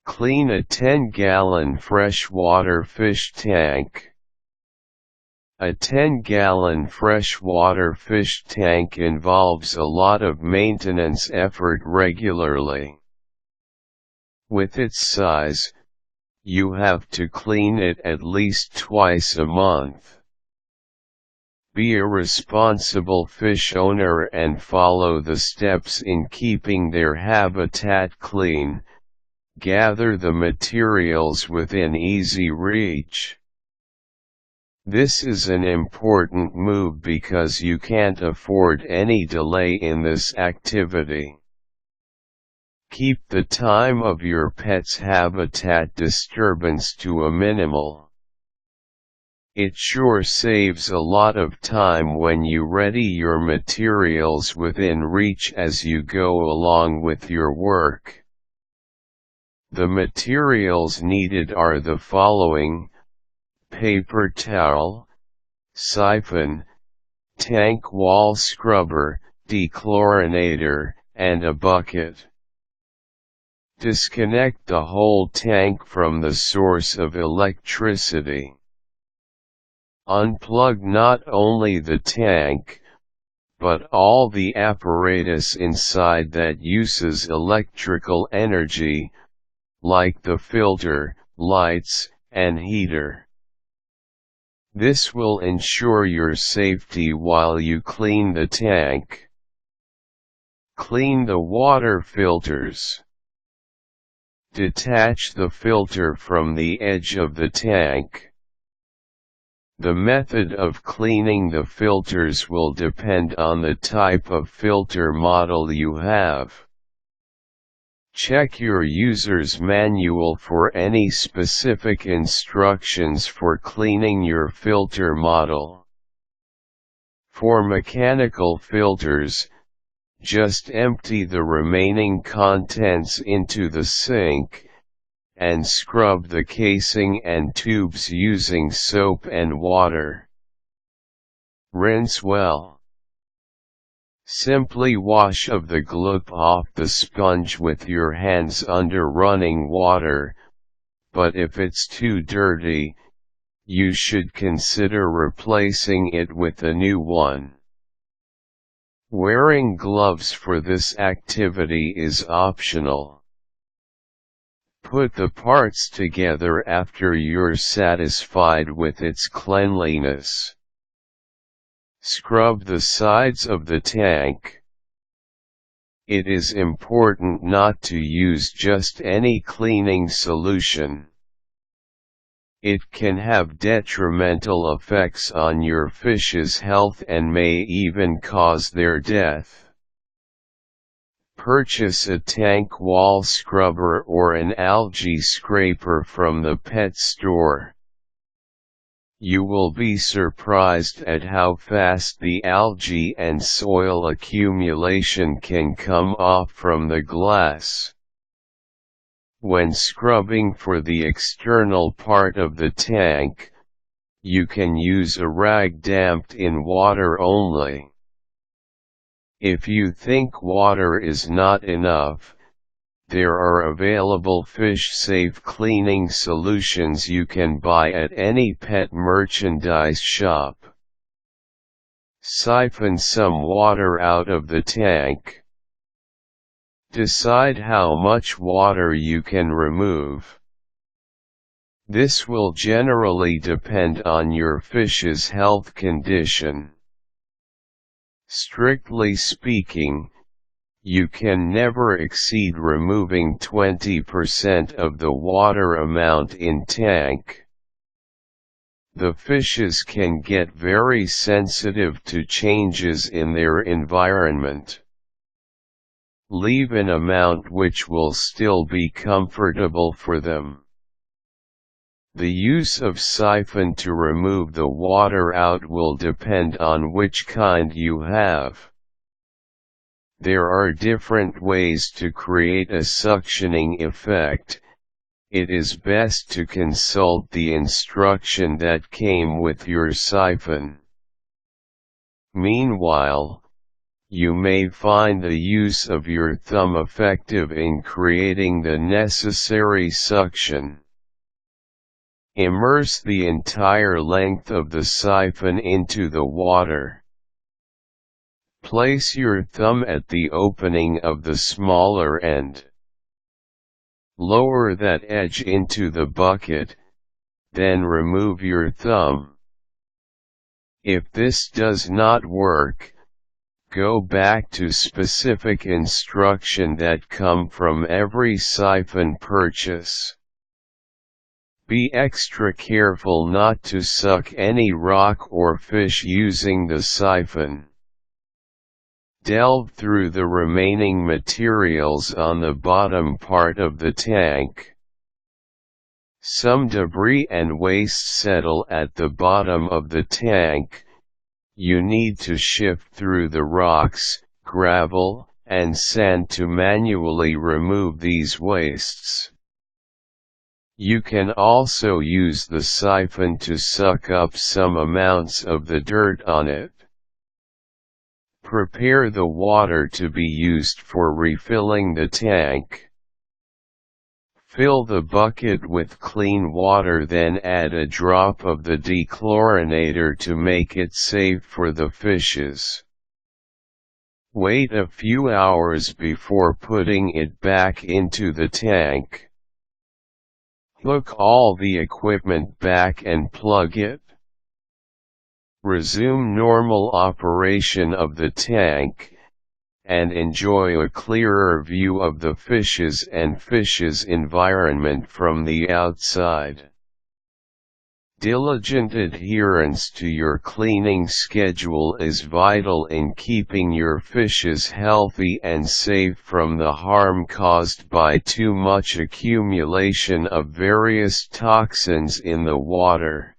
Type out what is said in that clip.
Clean a 10-gallon freshwater fish tank. A 10-gallon freshwater fish tank involves a lot of maintenance effort regularly. With its size, you have to clean it at least twice a month. Be a responsible fish owner and follow the steps in keeping their habitat clean. Gather the materials within easy reach. This is an important move because you can't afford any delay in this activity. Keep the time of your pet's habitat disturbance to a minimal. It sure saves a lot of time when you ready your materials within reach as you go along with your work. The materials needed are the following: paper towel, siphon, tank wall scrubber, dechlorinator, and a bucket. Disconnect the whole tank from the source of electricity. Unplug not only the tank, but all the apparatus inside that uses electrical energy, like the filter, lights, and heater. This will ensure your safety while you clean the tank. Clean the water filters. Detach the filter from the edge of the tank. The method of cleaning the filters will depend on the type of filter model you have. Check your user's manual for any specific instructions for cleaning your filter model. For mechanical filters, just empty the remaining contents into the sink, and scrub the casing and tubes using soap and water. Rinse well. Simply wash of the glue off the sponge with your hands under running water, but if it's too dirty, you should consider replacing it with a new one. Wearing gloves for this activity is optional. Put the parts together after you're satisfied with its cleanliness. Scrub the sides of the tank. It is important not to use just any cleaning solution. It can have detrimental effects on your fish's health and may even cause their death. Purchase a tank wall scrubber or an algae scraper from the pet store. You will be surprised at how fast the algae and soil accumulation can come off from the glass. When scrubbing for the external part of the tank, you can use a rag damped in water only. If you think water is not enough, there are available fish-safe cleaning solutions you can buy at any pet merchandise shop. Siphon some water out of the tank. Decide how much water you can remove. This will generally depend on your fish's health condition. Strictly speaking, you can never exceed removing 20% of the water amount in tank. The fishes can get very sensitive to changes in their environment. Leave an amount which will still be comfortable for them. The use of siphon to remove the water out will depend on which kind you have. There are different ways to create a suctioning effect. It is best to consult the instruction that came with your siphon. Meanwhile, you may find the use of your thumb effective in creating the necessary suction. Immerse the entire length of the siphon into the water. Place your thumb at the opening of the smaller end. Lower that edge into the bucket, then remove your thumb. If this does not work, go back to specific instruction that come from every siphon purchase. Be extra careful not to suck any rock or fish using the siphon. Delve through the remaining materials on the bottom part of the tank. Some debris and waste settle at the bottom of the tank. You need to shift through the rocks, gravel, and sand to manually remove these wastes. You can also use the siphon to suck up some amounts of the dirt on it. Prepare the water to be used for refilling the tank. Fill the bucket with clean water, then add a drop of the dechlorinator to make it safe for the fishes. Wait a few hours before putting it back into the tank. Hook all the equipment back and plug it. Resume normal operation of the tank, and enjoy a clearer view of the fishes and fish's environment from the outside. Diligent adherence to your cleaning schedule is vital in keeping your fishes healthy and safe from the harm caused by too much accumulation of various toxins in the water.